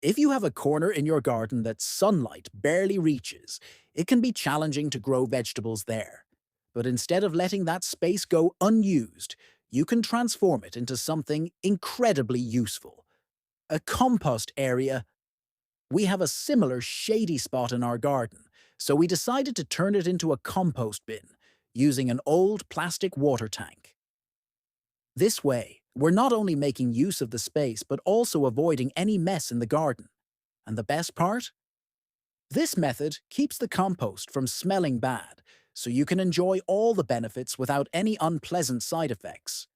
If you have a corner in your garden that sunlight barely reaches, it can be challenging to grow vegetables there. But instead of letting that space go unused, you can transform it into something incredibly useful. A compost area. We have a similar shady spot in our garden, so we decided to turn it into a compost bin using an old plastic water tank. This way, we're not only making use of the space but also avoiding any mess in the garden. And the best part? This method keeps the compost from smelling bad, so you can enjoy all the benefits without any unpleasant side effects.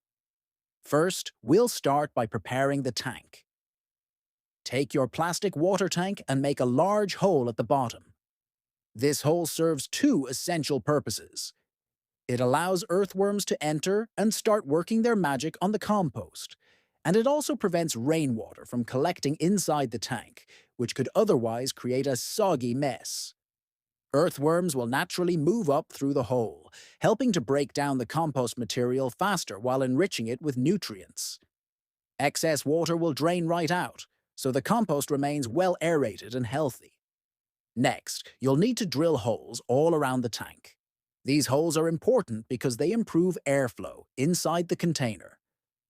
First, we'll start by preparing the tank. Take your plastic water tank and make a large hole at the bottom. This hole serves two essential purposes. It allows earthworms to enter and start working their magic on the compost, and it also prevents rainwater from collecting inside the tank, which could otherwise create a soggy mess. Earthworms will naturally move up through the hole, helping to break down the compost material faster while enriching it with nutrients. Excess water will drain right out, so the compost remains well aerated and healthy. Next, you'll need to drill holes all around the tank. These holes are important because they improve airflow inside the container.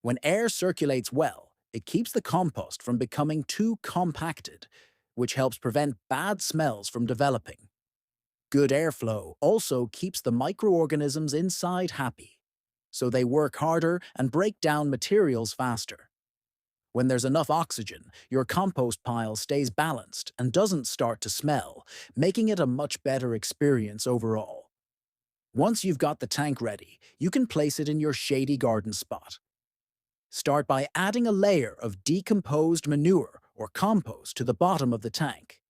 When air circulates well, it keeps the compost from becoming too compacted, which helps prevent bad smells from developing. Good airflow also keeps the microorganisms inside happy, so they work harder and break down materials faster. When there's enough oxygen, your compost pile stays balanced and doesn't start to smell, making it a much better experience overall. Once you've got the tank ready, you can place it in your shady garden spot. Start by adding a layer of decomposed manure or compost to the bottom of the tank.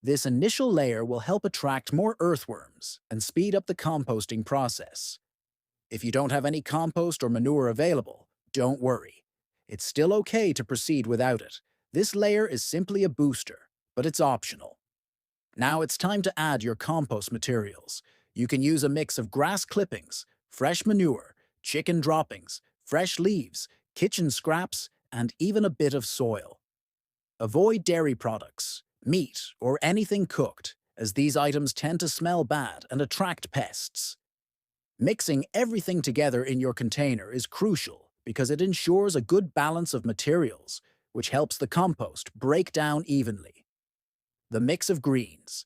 This initial layer will help attract more earthworms and speed up the composting process. If you don't have any compost or manure available, don't worry. It's still okay to proceed without it. This layer is simply a booster, but it's optional. Now it's time to add your compost materials. You can use a mix of grass clippings, fresh manure, chicken droppings, fresh leaves, kitchen scraps, and even a bit of soil. Avoid dairy products, meat, or anything cooked, as these items tend to smell bad and attract pests. Mixing everything together in your container is crucial because it ensures a good balance of materials, which helps the compost break down evenly. The mix of greens,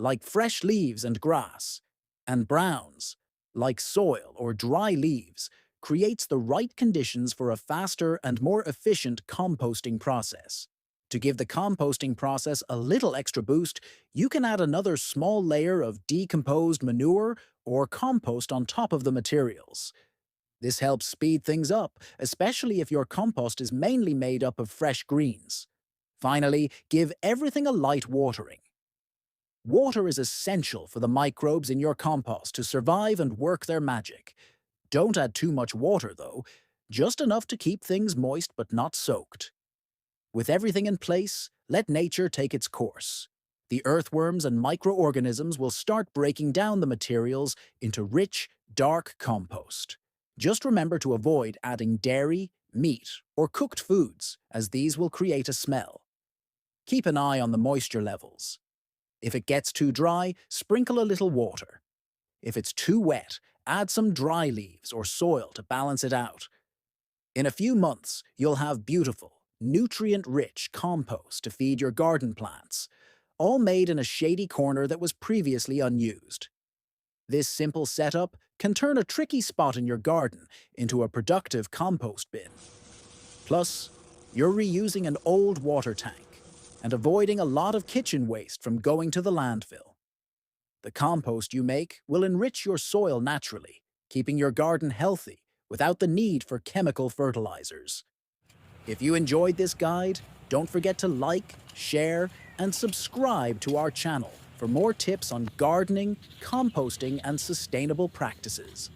like fresh leaves and grass, and browns, like soil or dry leaves, creates the right conditions for a faster and more efficient composting process. To give the composting process a little extra boost, you can add another small layer of decomposed manure or compost on top of the materials. This helps speed things up, especially if your compost is mainly made up of fresh greens. Finally, give everything a light watering. Water is essential for the microbes in your compost to survive and work their magic. Don't add too much water, though, just enough to keep things moist but not soaked. With everything in place, let nature take its course. The earthworms and microorganisms will start breaking down the materials into rich, dark compost. Just remember to avoid adding dairy, meat, or cooked foods, as these will create a smell. Keep an eye on the moisture levels. If it gets too dry, sprinkle a little water. If it's too wet, add some dry leaves or soil to balance it out. In a few months, you'll have beautiful, nutrient-rich compost to feed your garden plants, all made in a shady corner that was previously unused. This simple setup can turn a tricky spot in your garden into a productive compost bin. Plus, you're reusing an old water tank and avoiding a lot of kitchen waste from going to the landfill. The compost you make will enrich your soil naturally, keeping your garden healthy without the need for chemical fertilizers. If you enjoyed this guide, don't forget to like, share, and subscribe to our channel for more tips on gardening, composting, and sustainable practices.